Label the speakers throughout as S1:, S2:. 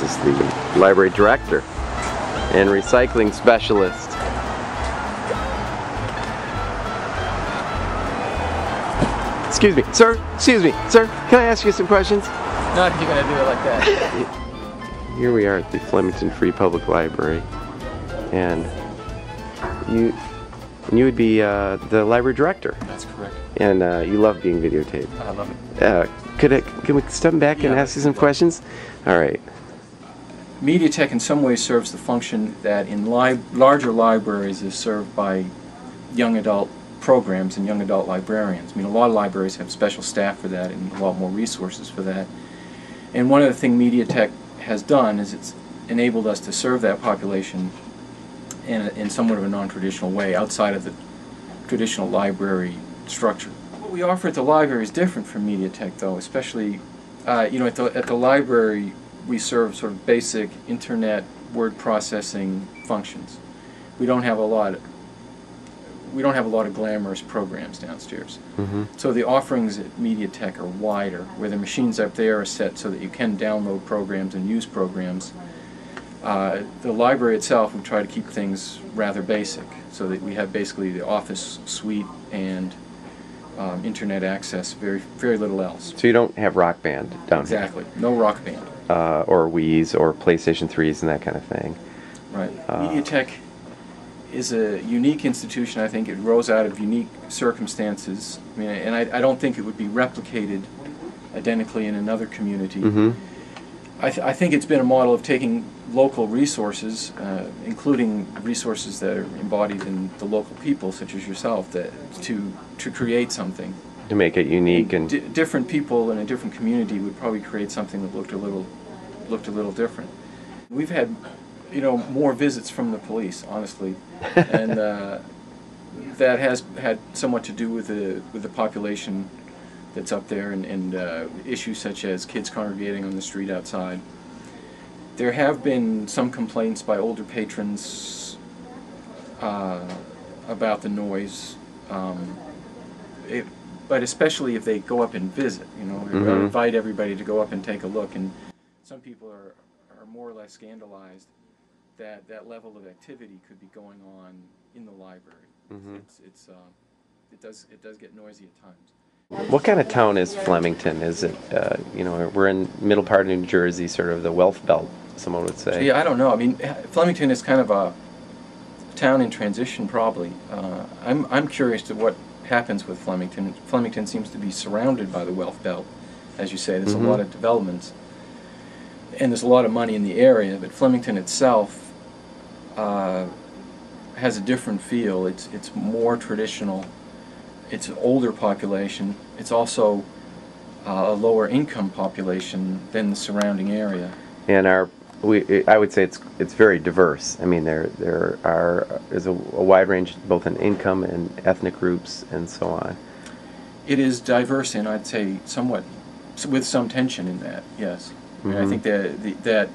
S1: This is the library director and recycling specialist. Excuse me, sir. Excuse me, sir. Can I ask you some questions?
S2: Not if you're gonna do it like that.
S1: Here we are at the Flemington Free Public Library, and you would be the library director.
S2: That's correct.
S1: And you love being videotaped.
S2: I love it.
S1: Can we step back and ask you some questions? All right.
S2: Mediatech in some ways serves the function that in larger libraries is served by young adult programs and young adult librarians. I mean, a lot of libraries have special staff for that and a lot more resources for that. And one of the things Mediatech has done is it's enabled us to serve that population in somewhat of a non-traditional way outside of the traditional library structure. What we offer at the library is different from Mediatech, though, especially you know, at the library we serve sort of basic internet word processing functions. We don't have a lot of glamorous programs downstairs.
S1: Mm-hmm.
S2: So the offerings at Mediatech are wider, where the machines up there are set so that you can download programs and use programs. The library itself, we try to keep things rather basic, so that we have basically the office suite and internet access, very little else.
S1: So you don't have Rock Band down here?
S2: Exactly, no Rock Band.
S1: Or Wii's or PlayStation 3s and that kind of thing.
S2: Right. Mediatech is a unique institution. I think it rose out of unique circumstances. I mean, and I don't think it would be replicated identically in another community.
S1: Mm-hmm.
S2: I think it's been a model of taking local resources, including resources that are embodied in the local people, such as yourself, to create something.
S1: To make it unique and
S2: different people in a different community would probably create something that looked a little different. We've had, you know, more visits from the police, honestly, and that has had somewhat to do with the population that's up there, and issues such as kids congregating on the street outside. There have been some complaints by older patrons about the noise, but especially if they go up and visit. You know,
S1: Mm-hmm.
S2: I invite everybody to go up and take a look, and some people are more or less scandalized that that level of activity could be going on in the library.
S1: Mm-hmm.
S2: It does get noisy at times.
S1: What kind of town is Flemington? Is it, you know, we're in middle part of New Jersey, sort of the wealth belt, someone would say.
S2: Yeah, I don't know. I mean, Flemington is kind of a town in transition, probably. I'm curious to what happens with Flemington. Flemington seems to be surrounded by the wealth belt, as you say. There's
S1: Mm-hmm.
S2: a lot of developments, and there's a lot of money in the area. But Flemington itself has a different feel. It's more traditional. It's an older population. It's also a lower income population than the surrounding area.
S1: And I would say it's very diverse. I mean, there's a wide range both in income and ethnic groups and so on.
S2: It is diverse, and I'd say somewhat with some tension in that. Yes,
S1: Mm-hmm.
S2: I think that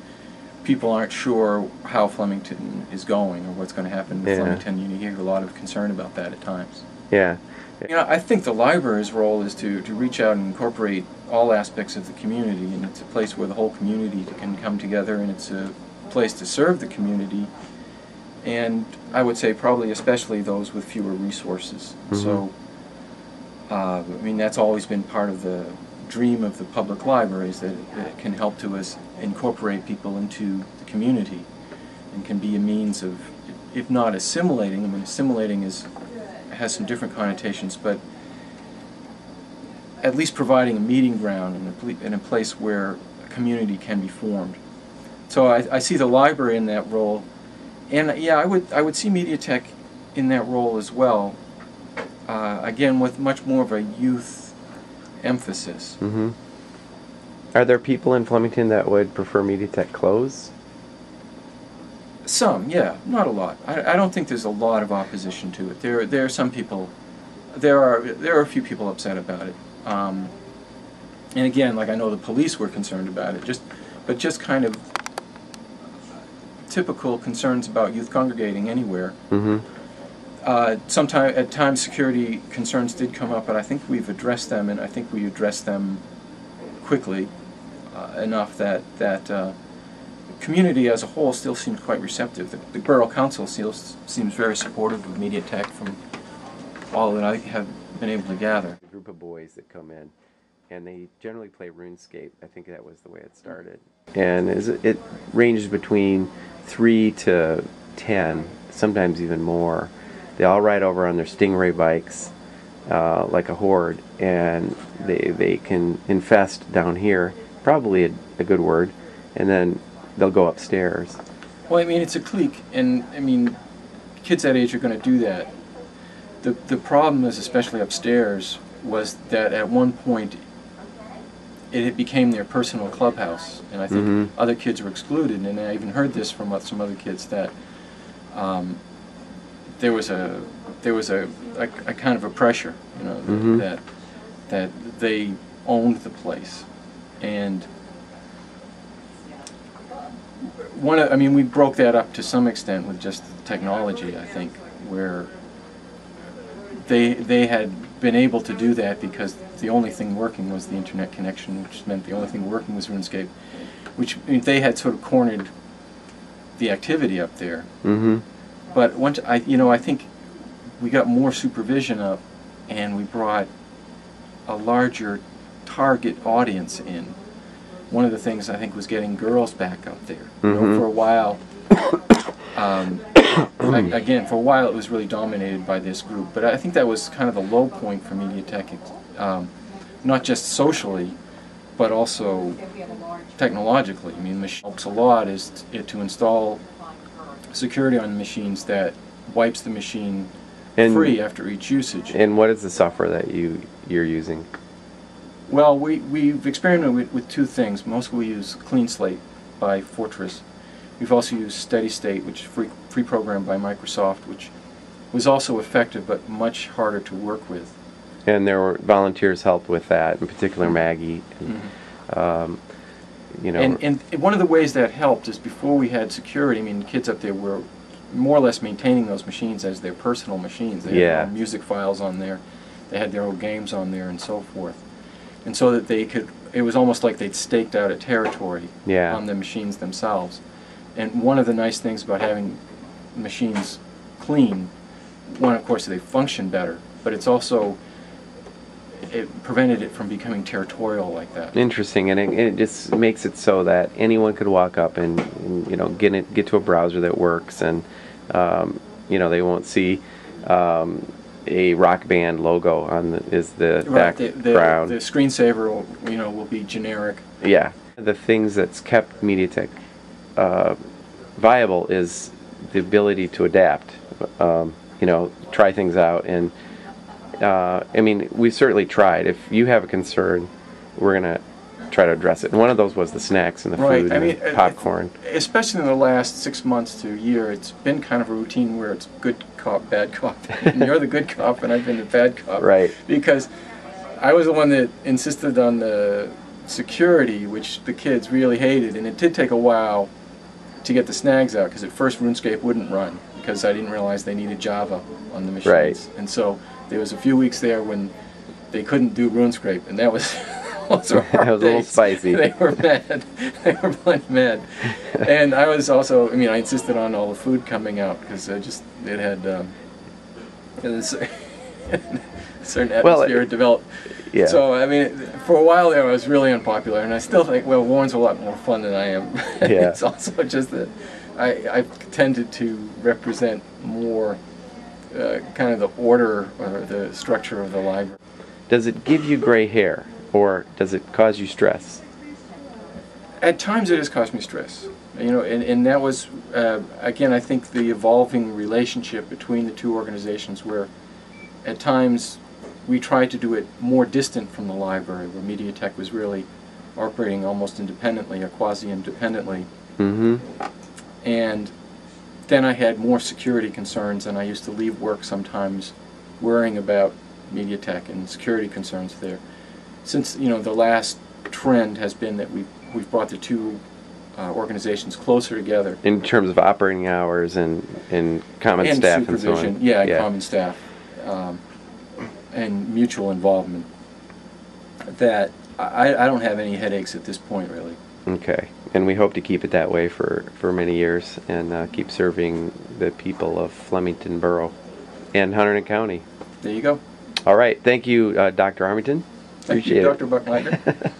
S2: people aren't sure how Flemington is going or what's going to happen with Flemington. You hear a lot of concern about that at times.
S1: Yeah.
S2: You know, I think the library's role is to reach out and incorporate all aspects of the community, and it's a place where the whole community can come together, and it's a place to serve the community, and I would say probably especially those with fewer resources.
S1: Mm-hmm.
S2: So, I mean, that's always been part of the dream of the public libraries, that it can help to us incorporate people into the community and can be a means of, if not assimilating, I mean, assimilating has some different connotations, but at least providing a meeting ground and a place where a community can be formed. So I see the library in that role, and yeah, I would see Mediatech in that role as well. Again, with much more of a youth emphasis.
S1: Mm-hmm. Are there people in Flemington that would prefer Mediatech closed?
S2: Some, yeah, not a lot. I don't think there's a lot of opposition to it. There are some people. There are a few people upset about it. And again, like I know the police were concerned about it, but just kind of typical concerns about youth congregating anywhere.
S1: Mm-hmm.
S2: At times security concerns did come up, but I think we've addressed them, and I think we addressed them quickly enough that community as a whole still seems quite receptive. The Borough Council still seems very supportive of Mediatech from all that I have been able to gather.
S1: A group of boys that come in, and they generally play RuneScape. I think that was the way it started. And it ranges between 3 to 10, sometimes even more. They all ride over on their Stingray bikes like a horde, and they can infest down here, probably a good word, and then they'll go upstairs.
S2: Well, I mean, it's a clique, and I mean, kids that age are going to do that. The problem is, especially upstairs, was that at one point it became their personal clubhouse, and I think other kids were excluded. And I even heard this from some other kids that there was a kind of a pressure, you know, that they owned the place, and I mean, we broke that up to some extent with just technology, I think, where they had been able to do that because the only thing working was the internet connection, which meant the only thing working was RuneScape, which they had sort of cornered the activity up there. But once I think we got more supervision up, and we brought a larger target audience in. One of the things I think was getting girls back up there. You know, for a while, again, for a while it was really dominated by this group, but I think that was kind of the low point for Mediatech, not just socially, but also technologically. I mean, helps a lot is to install security on the machines that wipes the machine free after each usage.
S1: And what is the software that you're using?
S2: Well, we've experimented with two things. Mostly we use Clean Slate by Fortress. We've also used Steady State, which is free program by Microsoft, which was also effective but much harder to work with.
S1: And there were volunteers helped with that, in particular Maggie. You know.
S2: And one of the ways that helped is before we had security, I mean, kids up there were more or less maintaining those machines as their personal machines. They had their own music files on there, they had their own games on there, and so forth. And so that they could, it was almost like they'd staked out a territory on the machines themselves. And one of the nice things about having machines clean, one, of course, they function better, but it's also, it prevented it from becoming territorial like that.
S1: Interesting, and it just makes it so that anyone could walk up and you know, get to a browser that works, and you know, they won't see a Rock Band logo on the background.
S2: The screensaver will be generic.
S1: Yeah, the things that's kept Mediatech viable is the ability to adapt. You know, try things out, and I mean, we certainly tried. If you have a concern, we're gonna try to address it. And one of those was the snacks and the food and popcorn.
S2: Especially in the last 6 months to a year, it's been kind of a routine where it's good cop, bad cop. And you're the good cop, and I've been the bad cop.
S1: Right.
S2: Because I was the one that insisted on the security, which the kids really hated, and it did take a while to get the snags out, because at first RuneScape wouldn't run, because I didn't realize they needed Java on the machines.
S1: Right.
S2: And so there was a few weeks there when they couldn't do RuneScape, and that was also hard.
S1: That was a little spicy.
S2: They were mad. They were plenty mad. And I was also, I mean, I insisted on all the food coming out, because it had a certain atmosphere had developed.
S1: Yeah.
S2: So, I mean, for a while there I was really unpopular, and I still think, well, Warren's a lot more fun than I am.
S1: Yeah.
S2: It's also just that I tended to represent more kind of the order or the structure of the library.
S1: Does it give you gray hair, or does it cause you stress?
S2: At times it has caused me stress. You know, and that was, again, I think the evolving relationship between the two organizations, where at times we tried to do it more distant from the library, where Mediatech was really operating almost independently or quasi-independently. And then I had more security concerns, and I used to leave work sometimes worrying about Mediatech and security concerns there. Since, you know, the last trend has been that we've brought the two organizations closer together. In terms of operating hours and common staff and so on. Yeah, common staff. And mutual involvement, that I don't have any headaches at this point, really. Okay.
S1: And we hope to keep it that way for many years and keep serving the people of Flemington Borough and Hunterdon County.
S2: There you go.
S1: All right. Thank you, Dr. Armington.
S2: Thank you,
S1: Appreciate
S2: Dr. Bucklider.
S1: it.